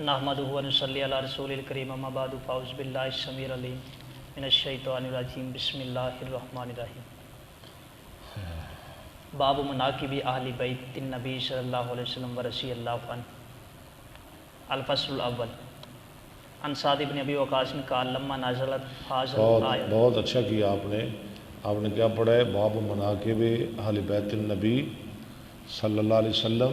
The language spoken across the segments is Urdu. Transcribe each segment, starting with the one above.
نحمدہ و نصلی علی رسول الکریم اما بعد فاعوذ باللہ السمیع العلیم من الشیطان الرجیم بسم اللہ الرحمن الرحیم باب مناقب اہل بیت النبی صلی اللہ علیہ وسلم و رضی اللہ عنہ الفصل الاول عن سعد بن ابی وقاص قال لما نزلت هذه الآیہ بہت اچھا کیا آپ نے کیا پڑھا ہے؟ باب مناقب اہل بیت النبی صلی اللہ علیہ وسلم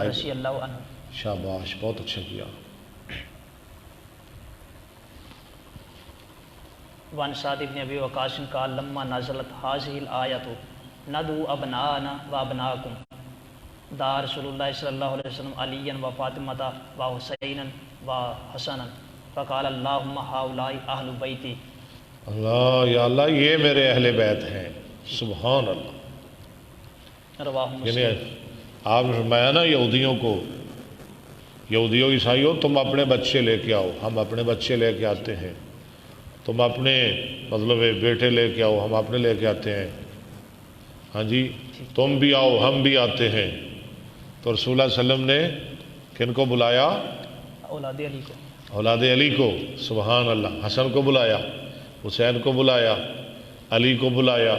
رضی اللہ عنہ. شاباش، بہت اچھا کیا. وعن سعد بن ابی وقاص قال لما نزلت هذه الآیۃ ندعو ابناءنا وابناءکم دعا رسول اللہ صلی اللہ علیہ وسلم علیا و فاطمۃ و حسینا و حسنا فقال اللہم ہؤلاء اہل بیتی. اللہ یا اللہ یہ میرے اہل بیت ہیں. سبحان اللہ. رواہ یعنی مسلم. آپ نے فرمایا نا یہودیوں عیسائیوں، تم اپنے بچے لے کے آؤ، ہم اپنے بچے لے کے آتے ہیں. تم اپنے مطلب بیٹے لے کے آؤ، ہم اپنے لے کے آتے ہیں. ہاں جی، تم بھی آؤ ہم بھی آتے ہیں. تو رسول اللہ صلی اللہ علیہ وسلم نے کن کو بلایا؟ اولاد علی کو. اولاد علی کو. سبحان اللہ. حسن کو بلایا، حسین کو بلایا، علی کو بلایا،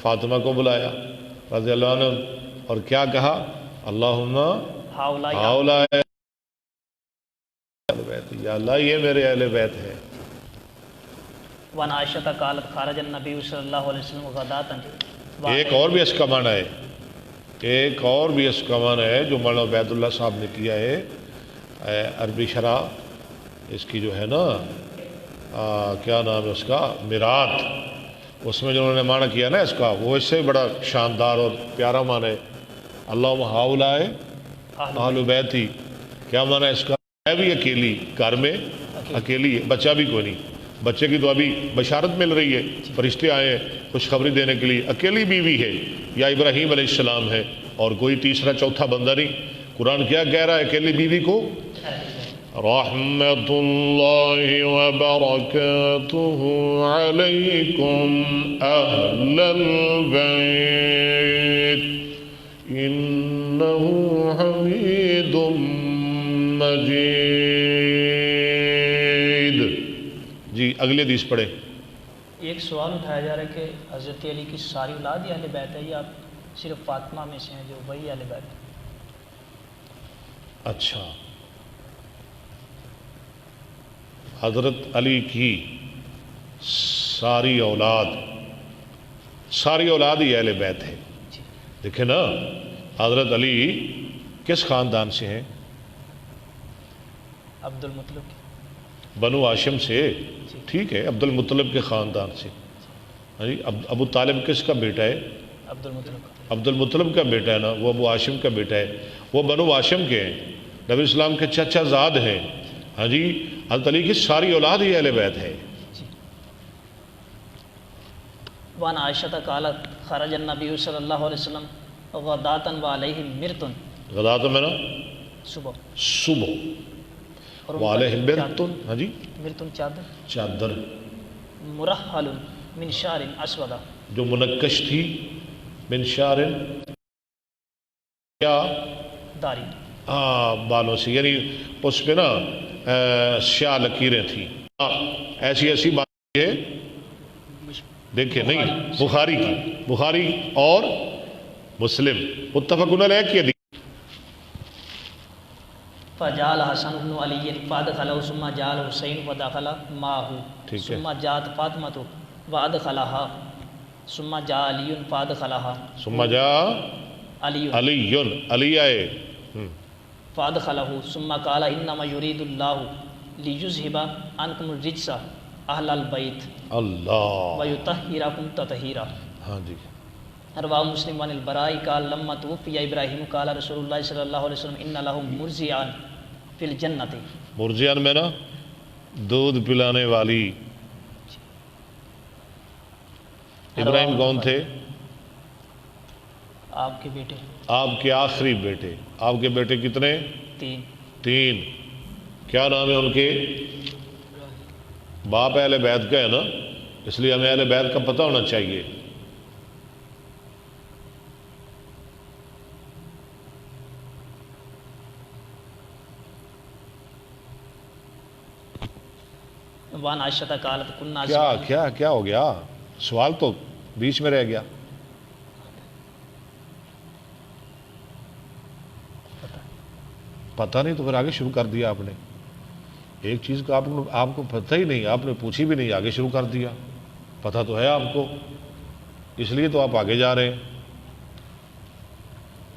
فاطمہ کو بلایا رضی اللہ عنہ. اور کیا کہا؟ اللہم ہؤلاء اہل بیت، یا اللہ یہ میرے اہل بیت ہیں. وعن عائشہ قالت خرج النبی صلی اللہ علیہ وسلم غداۃ. ایک اور بھی اس کا معنی ہے، ایک اور بھی اس کا معنی ہے جو مولانا عبید اللہ صاحب نے کیا ہے عربی شرح اس کی جو ہے نا کیا نام ہے اس کا، میرات. اس میں جو انہوں نے معنی کیا نا اس کا، وہ اس سے بڑا شاندار اور پیارا معنی ہے. اللہم ہؤلاء اہل بیتی. کیا معنی ہے اس کا؟ ہے بھی اکیلی گھر میں، اکیلی ہے، بچہ بھی کوئی نہیں. بچے کی تو ابھی بشارت مل رہی ہے، فرشتے آئے ہیں خوشخبری دینے کے لیے. اکیلی بیوی ہے یا ابراہیم علیہ السلام ہے اور کوئی تیسرا چوتھا بندہ نہیں. قرآن کیا کہہ رہا ہے اکیلی بیوی کو؟ رحمت اللہ وبرکاتہ علیکم اہل البیت انہ حمید مجید. جی اگلے حدیث پڑھے. ایک سوال اٹھایا جا رہا ہے کہ حضرت علی کی ساری اولاد ہی اہل بیت ہے یا صرف فاطمہ میں سے ہیں جو وہی اہل بیت ہے؟ اچھا، حضرت علی کی ساری اولاد ہی اہل بیت ہے. دیکھیں نا، حضرت علی کس خاندان سے ہیں؟ عبد المطلب کی. بنو ہاشم سے. ٹھیک ہے، عبد المطلب کے خاندان سے. ہاں جی، ابو طالب کس کا بیٹا ہے؟ عبد المطلب کا. عبد المطلب کا بیٹا ہے نا، وہ ابو ہاشم کا بیٹا ہے. وہ بنو ہاشم کے ہیں، نبی اسلام کے چچا زاد ہیں. ہاں جی، حضرت علی کی ساری اولاد ہی اہل بیت ہے. وعن عائشہ قالت خرج النبی صلی اللہ علیہ وسلم غداۃ وعلیہ مرۃ. غداۃ میں نا صبح اور وعلیہ مرۃ. ہاں جی، مرۃ چادر. چادر مرحل من شعر اسود، جو منکش تھی، من شعر کیا داری. بالوں سے، یعنی اس پہ نا سیاہ لکیریں تھیں. ایسی بات ہے دیکھیں نہیں، بخاری اور مسلم متفقون علیہ کی. فجعل حسن بن علی فادخلہ ثم جعل حسین فدخل معه ثم جاءت فاطمہ وادخلها ثم جاء علی فادخلها ثم جاء علی آئے فادخلہ ثم قال انما یرید اللہ لیذہب عنکم الرجس اہل البیت اللہ ویطہرکم تطہیرا. ہاں جی. رواہ مسلم عن البراء قال لما توفی ابراہیم قال رسول اللہ صلی اللہ علیہ وسلم ان لہم مرضعان فی الجنت. مرضعان میں نا دودھ پلانے والی. ابراہیم کون تھے؟ آپ کے بیٹے، آپ کے آخری بیٹے. آپ کے بیٹے کتنے؟ تین. کیا نام ہے ان کے؟ باپ اہل بیت کا ہے نا، اس لیے ہمیں اہل بیت کا پتہ ہونا چاہیے. وان عائشہ قالت كنا کیا کیا کیا ہو گیا؟ سوال تو بیچ میں رہ گیا. پتہ نہیں تو پھر آگے شروع کر دیا آپ نے. ایک چیز کا آپ کو پتہ ہی نہیں، آپ نے پوچھی بھی نہیں، آگے شروع کر دیا. پتہ تو ہے آپ کو، اس لیے تو آپ آگے جا رہے ہیں.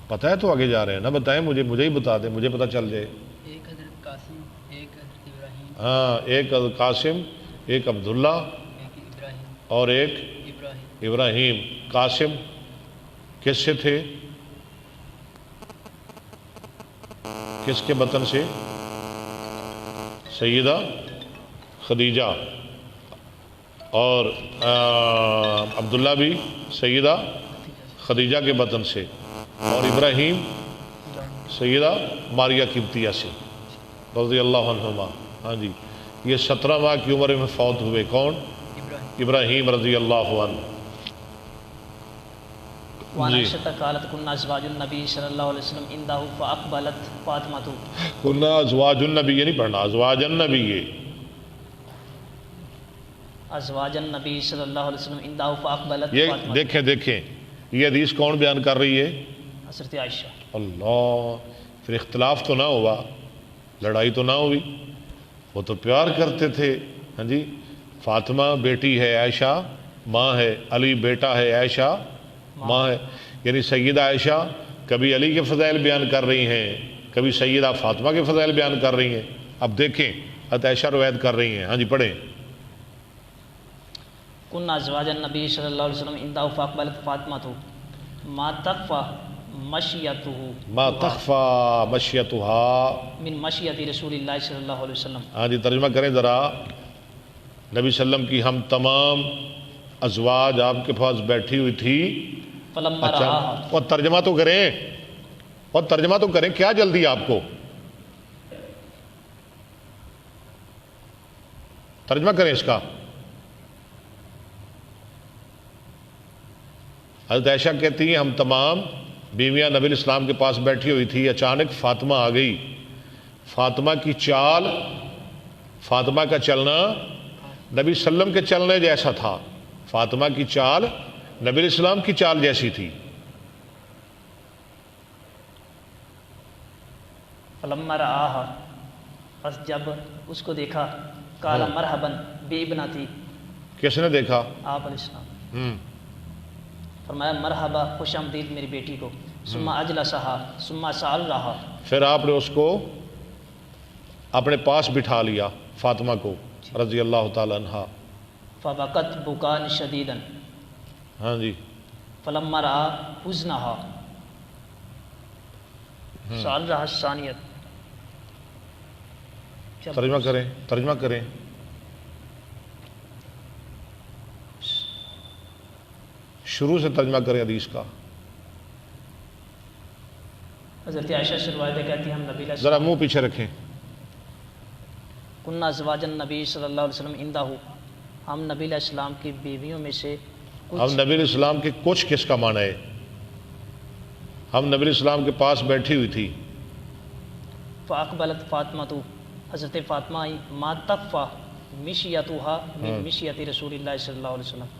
پتہ ہے تو آگے جا رہے ہیں. نہ بتائیں مجھے ہی بتا دیں، مجھے پتہ چل جائے. ایک حضرت قاسم، ایک حضرت ابراہیم، ہاں، ایک قاسم، ایک عبداللہ ایک ابراہیم، اور ایک ابراہیم. قاسم کس سے تھے؟ کس کے بطن سے؟ سیدہ خدیجہ. اور عبداللہ بھی سیدہ خدیجہ کے بطن سے. اور ابراہیم سیدہ ماریہ قبطیہ سے رضی اللہ عنہما. ہاں جی، یہ 17 ماہ کی عمر میں فوت ہوئے. کون؟ ابراہیم رضی اللہ عنہ. وان عائشہ قالت كنا ازواج النبی صلی اللہ علیہ وسلم عنده فاقبلت فاطمہ. کنا ازواج النبی، یہ نہیں پڑھنا، ازواج النبی. ازواج النبی صلی اللہ علیہ وسلم عنده فاقبلت یہ فاطمہ. دیکھیں یہ حدیث کون بیان کر رہی ہے؟ حضرت عائشہ. اللہ، پھر اختلاف تو نہ ہوا، لڑائی تو نہ ہوئی. وہ تو پیار کرتے تھے. ہاں جی، فاطمہ بیٹی ہے، عائشہ ماں ہے، علی بیٹا ہے، عائشہ ماں ہے. یعنی سیدہ عائشہ کبھی علی کے فضائل بیان کر رہی ہیں، کبھی سیدہ فاطمہ کے فضائل بیان کر رہی ہیں. اب دیکھیں حضرت عائشہ روایت کر رہی ہیں. ہاں جی پڑھیں. كنا ازواج النبی صلی اللہ علیہ وسلم عنده فاقبلت فاطمہ ما تخفى مشیته ما تخفى مشیتها من مشیت رسول اللہ صلی اللہ علیہ وسلم. ہاں جی ترجمہ کریں ذرا. نبی صلی اللہ علیہ وسلم کی ہم تمام ازواج آپ کے پاس بیٹھی ہوئی تھی. فلما اچھا، رآها، اور ترجمہ تو کریں، اور ترجمہ تو کریں، کیا جلدی آپ کو؟ ترجمہ کریں اس کا. حضرت عائشہ کہتی ہیں ہم تمام بیویاں نبی علیہ السلام کے پاس بیٹھی ہوئی تھی. اچانک فاطمہ آ گئی. فاطمہ کی چال، فاطمہ کا چلنا نبی صلی اللہ علیہ وسلم کے چلنے جیسا تھا. فاطمہ کی چال نبی علیہ السلام کی چال جیسی تھی. فلما رآها، پس جب اس کو دیکھا، قال مرحبا بابنتی، کس نے دیکھا؟ آپ علیہ السلام. فرمایا مرحبا، خوش آمدید میری بیٹی کو. ثم اجلسها ثم سألها، پھر آپ نے اس کو اپنے پاس بٹھا لیا، فاطمہ کو رضی اللہ تعالی عنہ. فبکت بکان شدیدا. ہاں جی. فلما رآ حزنها سألها الثانیۃ. ترجمہ کریں، ترجمہ کریں. شروع سے ترجمہ کریں حدیث کا. حضرت عائشہ سے روایت ہے، کہتی ہیں ہم نبی علیہ ذرا منہ پیچھے رکھیں. کننا ازواج النبی صلی اللہ علیہ وسلم عنده، ہم نبی علیہ السلام کی بیویوں میں سے ہم نبی علیہ السلام کے کچھ کس کا معنی ہے؟ ہم نبی علیہ السلام کے پاس بیٹھی ہوئی تھی. فاقبلت فاطمہ، حضرت فاطمہ آئی. ما تخفى مشیتها من مشیت رسول اللہ صلی اللہ علیہ وسلم،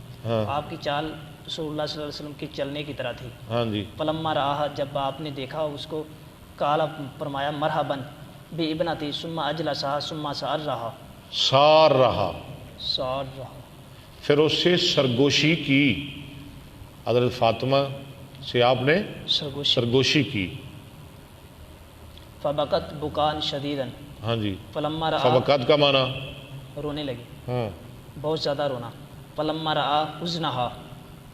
آپ کی چال رسول اللہ صلی اللہ علیہ وسلم کے چلنے کی طرح تھی. ہاں جی. فلما رآها، جب آپ نے دیکھا اس کو، قال فرمایا مرحبا بابنتی ثم اجلسها ثم سألها، سار رہا، سألها، پھر اس سے سرگوشی کی. حضرت فاطمہ سے آپ نے سرگوشی کی. فبکت بکان شدیدا، ہاں جی. فلما رآ، فبکت کا معنی رونے لگی، بہت زیادہ رونا. فلما رآ حزنها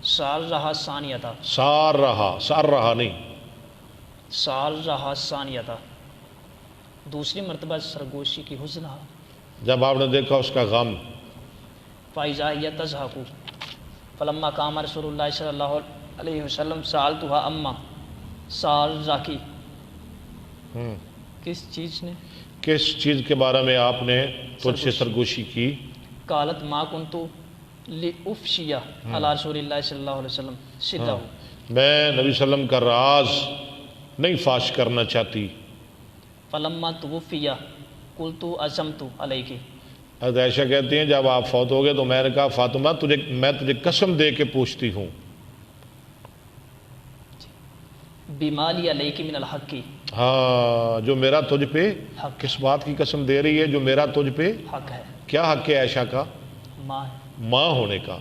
سألها ثانیۃ، سار رہا نہیں، سألها ثانیۃ، دوسری مرتبہ سرگوشی کی. حزنها، جب آپ نے دیکھا اس کا غم. فإذا هي تضحك، فلما قام رسول اللہ صلی اللہ علیہ وسلم سألتها اما سألتك، کس چیز نے، کس چیز کے بارے میں آپ نے تجھ سے سرگوشی کی؟ قالت ما كنت لأفشی علی رسول اللہ صلی اللہ علیہ وسلم سرہ، میں نبی صلی اللہ علیہ وسلم کا راز نہیں فاش کرنا چاہتی. فلما توفی قلت عزمت علیک، حضرت عائشہ کہتی ہیں جب آپ فوت ہو گئے تو میں نے کہا فاطمہ میں تجھے قسم دے کے پوچھتی ہوں بیمالی علیک من الحق کی، ہاں جو میرا تجھ پہ حق کس بات کی قسم دے رہی ہے؟ جو میرا تجھ پہ حق ہے، کیا حق ہے عائشہ کا؟ ماں ہے۔ ماں ہونے کا۔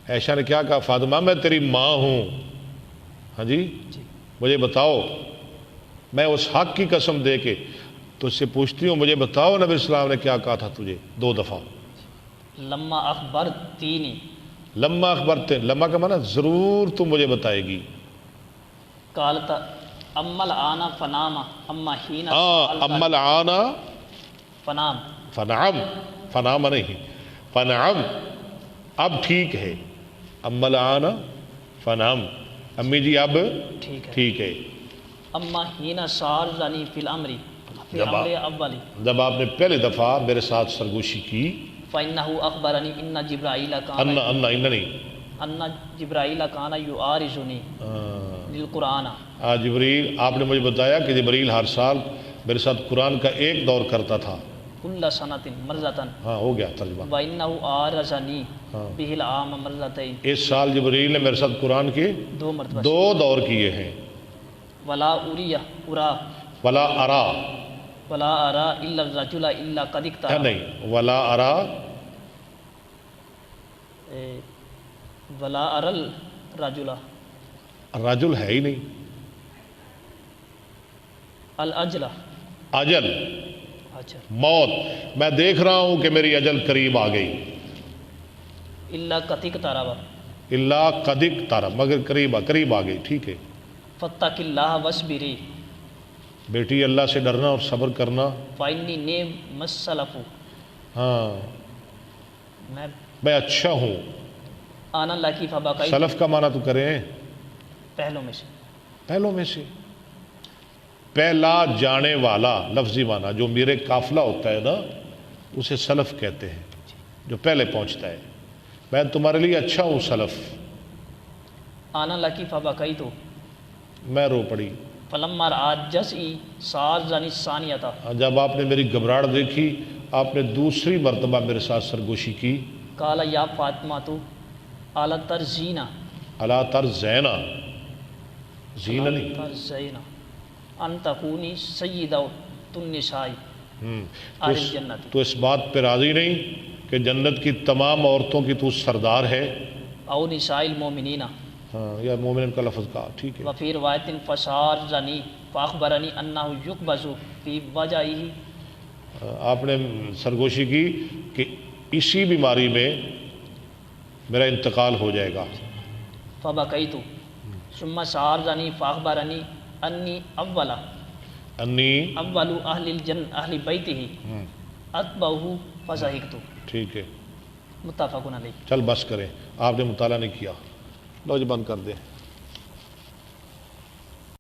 عائشہ نے کیا کہا؟ فاطمہ میں تیری ماں ہوں، ہاں جی مجھے بتاؤ، میں اس حق کی قسم دے کے تجھ سے پوچھتی ہوں، مجھے بتاؤ نبی السلام نے کیا کہا تھا تجھے 2 دفعہ؟ لما اخبرتینی، لما اخبرتے، لما کا معنی ضرور تم مجھے بتائے گی۔ قالت اما الآن فنام اما حین اما العان فنام، فنعم، فنام نہیں، فنعم اب ٹھیک ہے، اما العان فنعم، امی جی اب ٹھیک ہے۔ ٹھیک ہے۔ اما حین سارزنی فی الامر، فی جب امر اولی، جب آپ نے پہلے دفعہ میرے ساتھ سرگوشی کی، فإنہ اخبرنی ان جبرائیل کان ان نہیں ان جبرائیل کان یعارضنی للقرآن، جبریل، آپ نے مجھے بتایا کہ جبریل ہر سال میرے ساتھ قرآن کا ایک دور کرتا تھا۔ کل سنۃ مرۃ، ہاں ہو گیا ترجمہ۔ وإنہ عارضنی ہاں، بہ العام مرتین، اس سال جبریل نے میرے ساتھ قرآن کے 2 مرتبہ، 2 دور کیے ہیں۔ ولا اری ارا ولا ارا ولا ارا الا الرجل الا قد ہے اقترب، نہیں، ولا ارا ولا ارل الرجل رجل ہے ہی نہیں، الاجل، اجل اچھا، موت، میں دیکھ رہا ہوں کہ میری اجل قریب آ گئی، الا قد اقترب، اللہ قد اقترب، مگر قریب آ گئی، ٹھیک ہے۔ فاتق اللہ واصبری، بیٹی اللہ سے ڈرنا اور صبر کرنا۔ فإنی نعم السلف، ہاں میں میں اچھا ہوں۔ آنا لکی فبقیت، سلف کا معنی تو کریں، پہلوں میں سے، پہلوں میں سے، پہلا جانے والا لفظی معنی، جو میرے قافلہ ہوتا ہے نا اسے سلف کہتے ہیں، جو پہلے پہنچتا ہے۔ میں تمہارے لیے اچھا ہوں سلف۔ آنا لکی فبقیت، میں رو پڑی فلما رأى جزئی سارزنی الثانیۃ، جب آپ نے میری گھبراہٹ دیکھی، آپ نے دوسری مرتبہ میرے ساتھ سرگوشی کی۔ قال یا فاطمہ تو اعلی ترزینا، اللہ تر زینا، زینہ نہیں، ترزینا ان تکونی سیدہ النساء اہل الجنت، تو اس بات پہ راضی نہیں کہ جنت کی تمام عورتوں کی تو سردار ہے؟ او نساء المؤمنین، ہاں، یا مومن کا لفظ کہا، ٹھیک ہے۔ وفی روایت فسارزنی فاخبرنی انہ یقبض فی وجہہ، آپ نے سرگوشی کی کہ اسی بیماری میں میرا انتقال ہو جائے گا۔ فبقیت، ثم سارزنی فاخبرنی انی اول اہل الجن اہل بیتہ اتبعہ فضحکت، ٹھیک ہے، متفق علیہ۔ چل بس کریں، آپ نے مطالعہ نہیں کیا، لو جی بند کر دیں۔